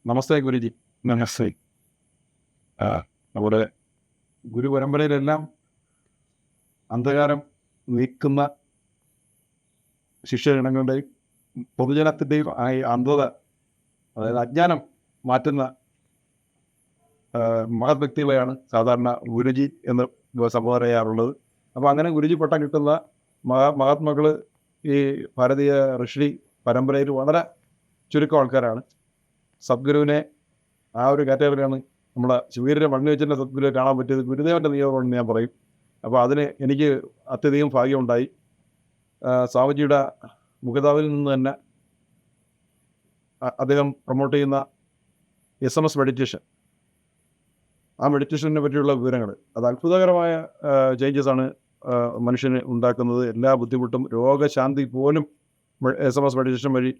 നമസ്തേ ഗുരുജി. നമസ്തേ. നമ്മുടെ ഗുരുപരമ്പരയിലെല്ലാം അന്ധകാരം നീക്കുന്ന ശിഷ്യഗണങ്ങളുടെയും പൊതുജനത്തിൻ്റെയും അന്ധത, അതായത് അജ്ഞാനം മാറ്റുന്ന മഹത് വ്യക്തികളെയാണ് സാധാരണ ഗുരുജി എന്ന് സംബോധന ചെയ്യാറുള്ളത്. അപ്പോൾ അങ്ങനെ ഗുരുജി പട്ടം കിട്ടുന്ന മഹാത്മാക്കൾ ഈ ഭാരതീയ ഋഷി പരമ്പരയിൽ വളരെ ചുരുക്കം ആൾക്കാരാണ്. സദ്ഗുരുവിനെ ആ ഒരു കാറ്റഗറിയാണ് നമ്മുടെ ശിവഗിരിയുടെ മണ്ണ് വെച്ചിൻ്റെ സദ്ഗുരുവെ കാണാൻ പറ്റിയത് ഗുരുദേവൻ്റെ നിയോഗമെന്ന് ഞാൻ പറയും. അപ്പോൾ അതിന് എനിക്ക് അത്യധികം ഭാഗ്യമുണ്ടായി. സ്വാമിജിയുടെ മുഖതാവിൽ നിന്ന് തന്നെ അദ്ദേഹം പ്രൊമോട്ട് ചെയ്യുന്ന SMS മെഡിറ്റേഷൻ, ആ മെഡിറ്റേഷനെ പറ്റിയുള്ള വിവരങ്ങൾ, അത് അത്ഭുതകരമായ ചേഞ്ചസാണ് മനുഷ്യന് ഉണ്ടാക്കുന്നത്. എല്ലാ ബുദ്ധിമുട്ടും രോഗശാന്തി പോലും SMS മെഡിറ്റേഷൻ വഴി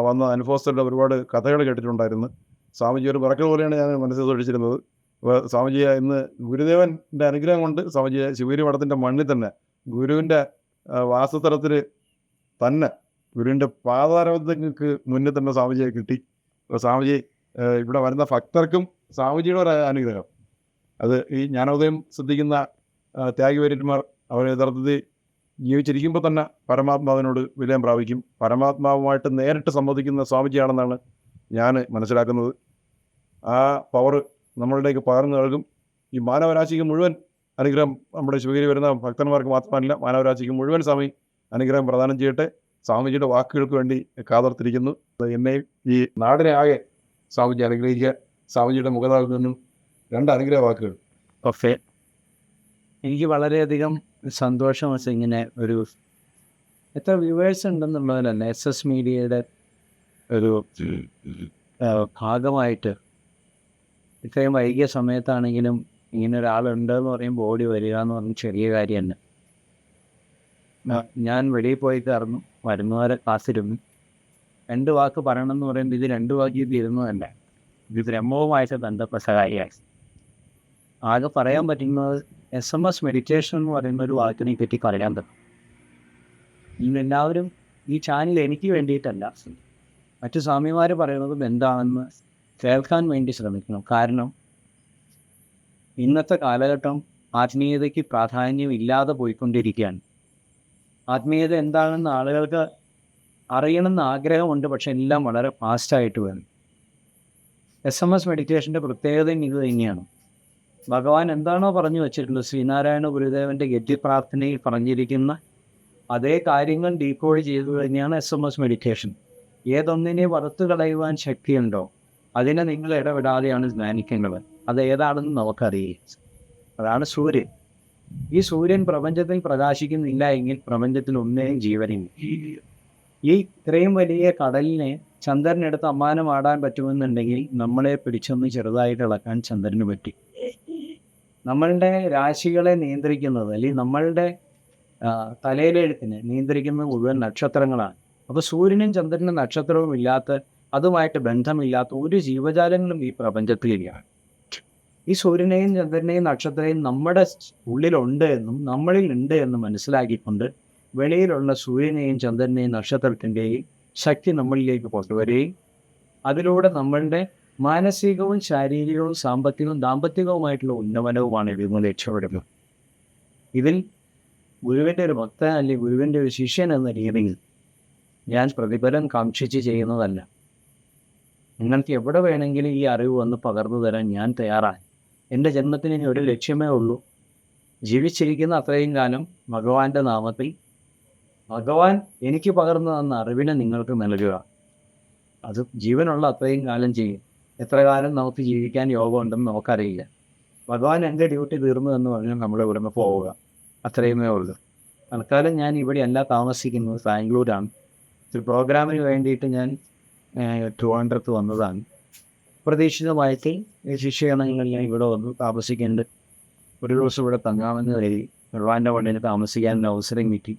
വന്ന അനുഭവസ്ഥരുടെ ഒരുപാട് കഥകൾ കേട്ടിട്ടുണ്ടായിരുന്നു. സ്വാമിജി ഒരു പറക്കൽ പോലെയാണ് ഞാൻ മനസ്സിൽ തൊഴിച്ചിരുന്നത്. സ്വാമിജിയെ ഇന്ന് ഗുരുദേവൻ്റെ അനുഗ്രഹം കൊണ്ട് സ്വാമിജിയെ ശിവഗിരി മഠത്തിൻ്റെ മണ്ണിൽ തന്നെ ഗുരുവിൻ്റെ വാസസ്ഥലത്തിൽ തന്നെ ഗുരുവിൻ്റെ പാതാരവങ്ങൾക്ക് മുന്നിൽ തന്നെ സ്വാമിജിയെ കിട്ടി. സ്വാമിജി ഇവിടെ വരുന്ന ഭക്തർക്കും സ്വാമിജിയുടെ ഒരു അനുഗ്രഹം, അത് ഈ ജ്ഞാനോദയം ശ്രദ്ധിക്കുന്ന ത്യാഗിവര്യന്മാർ അവർ യഥാർത്ഥത്തിൽ ജീവിച്ചിരിക്കുമ്പോൾ തന്നെ പരമാത്മാവിനോട് വിലയം പ്രാപിക്കും. പരമാത്മാവുമായിട്ട് നേരിട്ട് സംവദിക്കുന്ന സ്വാമിജിയാണെന്നാണ് ഞാൻ മനസ്സിലാക്കുന്നത്. ആ പവർ നമ്മളിലേക്ക് പകർന്നു നൽകും. ഈ മാനവരാശിക്ക് മുഴുവൻ അനുഗ്രഹം നമ്മുടെ ശിവഗിരി വരുന്ന ഭക്തന്മാർക്ക് മാത്രമല്ല, മാനവരാശിക്ക് മുഴുവൻ സ്വാമി അനുഗ്രഹം പ്രദാനം ചെയ്യട്ടെ. സ്വാമിജിയുടെ വാക്കുകൾക്ക് വേണ്ടി കാതോർത്തിരിക്കുന്നു. എന്നെയും ഈ നാടിനെ ആകെ സ്വാമിജി അനുഗ്രഹിക്കുക. സ്വാമിജിയുടെ മുഖതാവിൽ നിന്നും 2 അനുഗ്രഹ വാക്കുകൾ. ഓക്കെ, എനിക്ക് വളരെയധികം സന്തോഷമാണ് ഇങ്ങനെ ഒരു എത്ര വ്യൂവേഴ്സ് ഉണ്ടെന്നുള്ളതിലല്ല, SS മീഡിയയുടെ ഒരു ഭാഗമായിട്ട് ഇത്രയും വൈകിയ സമയത്താണെങ്കിലും ഇങ്ങനെ ഒരാളുണ്ടെന്ന് പറയുമ്പോൾ ഓടി വരിക എന്ന് പറഞ്ഞ ചെറിയ കാര്യം തന്നെ. ഞാൻ വെളിയിൽ പോയി കയറുന്നു, വരുന്നവരെ കാത്തിരുന്നു. 2 വാക്ക് പറയണമെന്ന് പറയുമ്പോൾ ഇത് 2 വാക്ക് തീരുന്നതല്ല, ഇത് ബ്രഹ്മവുമായിട്ട് ബന്ധപ്പെട്ട കാര്യമായി. ആകെ പറയാൻ പറ്റുന്നത് SMS മെഡിറ്റേഷൻ എന്ന് പറയുന്ന ഒരു വാക്കിനെ പറ്റി പറയാൻ പറ്റും. നിങ്ങളെല്ലാവരും ഈ ചാനൽ എനിക്ക് വേണ്ടിയിട്ടല്ല, മറ്റു സ്വാമിമാർ പറയുന്നതും എന്താണെന്ന് കേൾക്കാൻ വേണ്ടി ശ്രമിക്കണം. കാരണം ഇന്നത്തെ കാലഘട്ടം ആത്മീയതയ്ക്ക് പ്രാധാന്യം ഇല്ലാതെ പോയിക്കൊണ്ടിരിക്കുകയാണ്. ആത്മീയത എന്താണെന്ന് ആളുകൾക്ക് അറിയണമെന്ന് ആഗ്രഹമുണ്ട്, പക്ഷെ എല്ലാം വളരെ ഫാസ്റ്റായിട്ട് വരും. SMS മെഡിറ്റേഷൻ്റെ പ്രത്യേകതയും ഇത് തന്നെയാണ്. ഭഗവാൻ എന്താണോ പറഞ്ഞു വച്ചിട്ടുള്ളത്, ശ്രീനാരായണ ഗുരുദേവൻ്റെ ഗദ്യപ്രാർത്ഥനയിൽ പറഞ്ഞിരിക്കുന്ന അതേ കാര്യങ്ങൾ ഡീകോഡ് ചെയ്തു തന്നെയാണ് SMS മെഡിറ്റേഷൻ. ഏതൊന്നിനെ വറുത്തു കളയുവാൻ ശക്തിയുണ്ടോ അതിനെ നിങ്ങൾ ഇടപെടാതെയാണ് ധ്യാനിക്കേണ്ടത്. അത് ഏതാണെന്ന് നമുക്കറിയാം. അതാണ് സൂര്യൻ. ഈ സൂര്യൻ പ്രപഞ്ചത്തിൽ പ്രകാശിക്കുന്നില്ല എങ്കിൽ പ്രപഞ്ചത്തിൽ ഒന്നേയും ജീവനില്ല. ഈ ഇത്രയും വലിയ കടലിനെ ചന്ദ്രനെടുത്ത് അമ്മാനമാടാൻ പറ്റുമെന്നുണ്ടെങ്കിൽ നമ്മളെ പിടിച്ചൊന്ന് ചെറുതായിട്ട് ഇളക്കാൻ ചന്ദ്രന് പറ്റി. നമ്മളുടെ രാശികളെ നിയന്ത്രിക്കുന്നത്, അല്ലെങ്കിൽ നമ്മളുടെ തലയിലെഴുത്തിനെ നിയന്ത്രിക്കുന്നത് മുഴുവൻ നക്ഷത്രങ്ങളാണ്. അപ്പോൾ സൂര്യനും ചന്ദ്രനും നക്ഷത്രവും ഇല്ലാത്ത, അതുമായിട്ട് ബന്ധമില്ലാത്ത ഒരു ജീവജാലങ്ങളും ഈ പ്രപഞ്ചത്തിലില്ല. ഈ സൂര്യനെയും ചന്ദ്രനെയും നക്ഷത്രത്തെയും നമ്മുടെ ഉള്ളിലുണ്ട് എന്നും നമ്മളിൽ ഉണ്ട് എന്നും മനസ്സിലാക്കിക്കൊണ്ട് വെളിയിലുള്ള സൂര്യനെയും ചന്ദ്രനെയും നക്ഷത്രത്തിൻ്റെയും ശക്തി നമ്മളിലേക്ക് കൊണ്ടുവരികയും അതിലൂടെ നമ്മളുടെ മാനസികവും ശാരീരികവും സാമ്പത്തികവും ദാമ്പത്തികവുമായിട്ടുള്ള ഉന്നമനവുമാണ് ഇതിൽ നിന്ന് രക്ഷപ്പെടുന്നത്. ഇതിൽ ഗുരുവിൻ്റെ ഒരു ഭക്തൻ അല്ലെങ്കിൽ ഗുരുവിൻ്റെ ഒരു ശിഷ്യൻ എന്ന രീതിയിൽ ഞാൻ പ്രതിഫലം കാക്ഷിച്ച് ചെയ്യുന്നതല്ല. നിങ്ങൾക്ക് എവിടെ വേണമെങ്കിലും ഈ അറിവ് വന്ന് പകർന്നു തരാൻ ഞാൻ തയ്യാറാണ്. എൻ്റെ ജന്മത്തിന് ഇനി ഒരു ലക്ഷ്യമേ ഉള്ളൂ, ജീവിച്ചിരിക്കുന്ന അത്രയും കാലം ഭഗവാന്റെ നാമത്തിൽ ഭഗവാൻ എനിക്ക് പകർന്നു തന്ന അറിവിനെ നിങ്ങൾക്ക് നൽകുക. അത് ജീവനുള്ള അത്രയും കാലം ചെയ്യും. എത്ര കാലം നമുക്ക് ജീവിക്കാൻ യോഗമുണ്ടെന്ന് നമുക്കറിയില്ല. ഭഗവാൻ എൻ്റെ ഡ്യൂട്ടി തീർന്നു എന്ന് പറഞ്ഞാൽ നമ്മൾ ഇവിടുന്ന് പോവുക, അത്രയുമേ ഉള്ളൂ. തൽക്കാലം ഞാൻ ഇവിടെ അല്ല താമസിക്കുന്നത്, ബാംഗ്ലൂരാണ്. ഒരു പ്രോഗ്രാമിന് വേണ്ടിയിട്ട് ഞാൻ ട്രിവാൻഡ്രത്ത് വന്നതാണ്. പ്രതീക്ഷിതമായിട്ട് ശിഷ്യഗണങ്ങൾ ഞാൻ ഇവിടെ വന്നു താമസിക്കേണ്ടത്. ഒരു ദിവസം ഇവിടെ തങ്ങാമെന്ന് കരുതി ഭഗവാന്റെ വണ്ടിന് താമസിക്കാനുള്ള അവസരം കിട്ടി.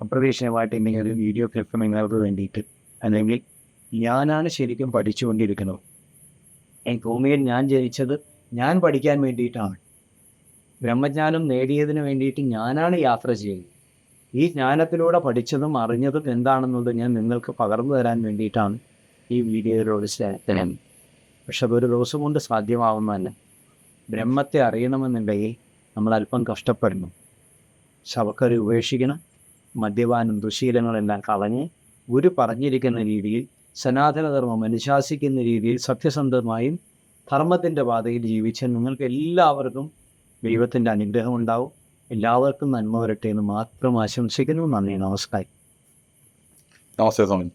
അപ്രതീക്ഷിതമായിട്ട് ഇങ്ങനെ ഒരു വീഡിയോ ക്ലിപ്പ് നിങ്ങൾക്ക് വേണ്ടിയിട്ട്, അല്ലെങ്കിൽ ഞാനാണ് ശരിക്കും പഠിച്ചുകൊണ്ടിരിക്കുന്നത്. ഈ ഭൂമിയിൽ ഞാൻ ജനിച്ചത് ഞാൻ പഠിക്കാൻ വേണ്ടിയിട്ടാണ്. ബ്രഹ്മജ്ഞാനം നേടിയതിന് വേണ്ടിയിട്ട് ഞാനാണ് യാത്ര ചെയ്യുന്നത്. ഈ ജ്ഞാനത്തിലൂടെ പഠിച്ചതും അറിഞ്ഞതും എന്താണെന്നുള്ളത് ഞാൻ നിങ്ങൾക്ക് പകർന്നു തരാൻ വേണ്ടിയിട്ടാണ് ഈ വീഡിയോയിലൂടെ സ്നേഹത്തിനും പക്ഷെ ഒരു ദിവസം കൊണ്ട് സാധ്യമാവുന്നതല്ല. ബ്രഹ്മത്തെ അറിയണമെന്നുണ്ടെങ്കിൽ നമ്മൾ അല്പം കഷ്ടപ്പെടണം. ശവക്കറി ഉപേക്ഷിക്കണം, മദ്യപാനം ദുശീലങ്ങളെല്ലാം കളഞ്ഞ് ഗുരു പറഞ്ഞിരിക്കുന്ന രീതിയിൽ സനാതനധർമ്മം അനുശാസിക്കുന്ന രീതിയിൽ സത്യസന്ധമായും ധർമ്മത്തിൻ്റെ പാതയിൽ ജീവിച്ച നിങ്ങൾക്ക് എല്ലാവർക്കും ദൈവത്തിൻ്റെ അനുഗ്രഹം ഉണ്ടാവും. എല്ലാവർക്കും നന്മ വരട്ടെ എന്ന് മാത്രം ആശംസിക്കുന്നു. നന്ദി, നമസ്കാരം. നമസ്തേ സ്വാമി.